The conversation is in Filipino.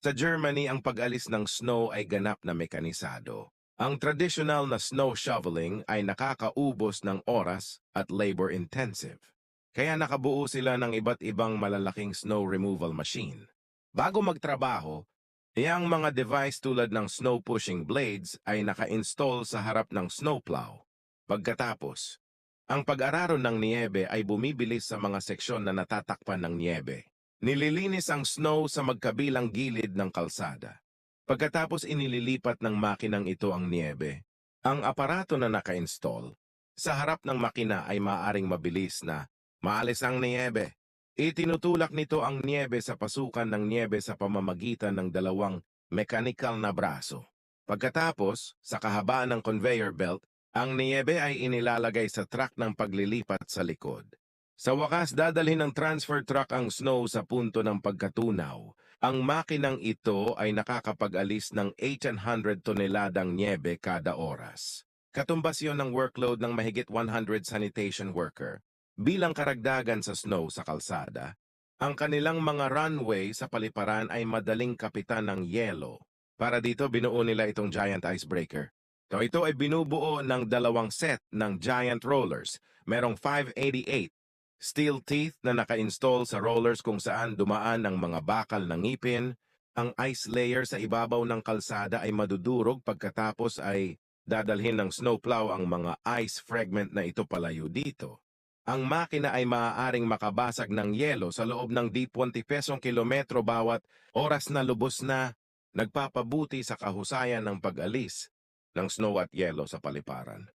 Sa Germany, ang pag-alis ng snow ay ganap na mekanisado. Ang traditional na snow shoveling ay nakakaubos ng oras at labor-intensive. Kaya nakabuo sila ng iba't ibang malalaking snow removal machine. Bago magtrabaho, ang mga device tulad ng snow pushing blades ay naka-install sa harap ng snowplow. Pagkatapos, ang pag-araro ng niyebe ay bumibilis sa mga seksyon na natatakpan ng niyebe. Nililinis ang snow sa magkabilang gilid ng kalsada. Pagkatapos inililipat ng makinang ito ang niyebe. Ang aparato na naka-install sa harap ng makina ay maaaring mabilis na maalis ang niyebe. Itinutulak nito ang niyebe sa pasukan ng niyebe sa pamamagitan ng dalawang mechanical na braso. Pagkatapos, sa kahabaan ng conveyor belt, ang niyebe ay inilalagay sa truck ng paglilipat sa likod. Sa wakas, dadalhin ng transfer truck ang snow sa punto ng pagkatunaw. Ang makinang ito ay nakakapag-alis ng 800 toneladang niebe kada oras. Katumbas yon ng workload ng mahigit 100 sanitation worker. Bilang karagdagan sa snow sa kalsada, ang kanilang mga runway sa paliparan ay madaling kapitan ng yelo. Para dito, binuo nila itong giant icebreaker. Ito ay binubuo ng dalawang set ng giant rollers. Merong 588 steel teeth na naka-install sa rollers kung saan dumaan ang mga bakal ng ngipin. Ang ice layer sa ibabaw ng kalsada ay madudurog pagkatapos ay dadalhin ng snowplow ang mga ice fragment na ito palayo dito. Ang makina ay maaaring makabasag ng yelo sa loob ng di 20 pesong kilometro bawat oras na lubos na nagpapabuti sa kahusayan ng pag-alis ng snow at yelo sa paliparan.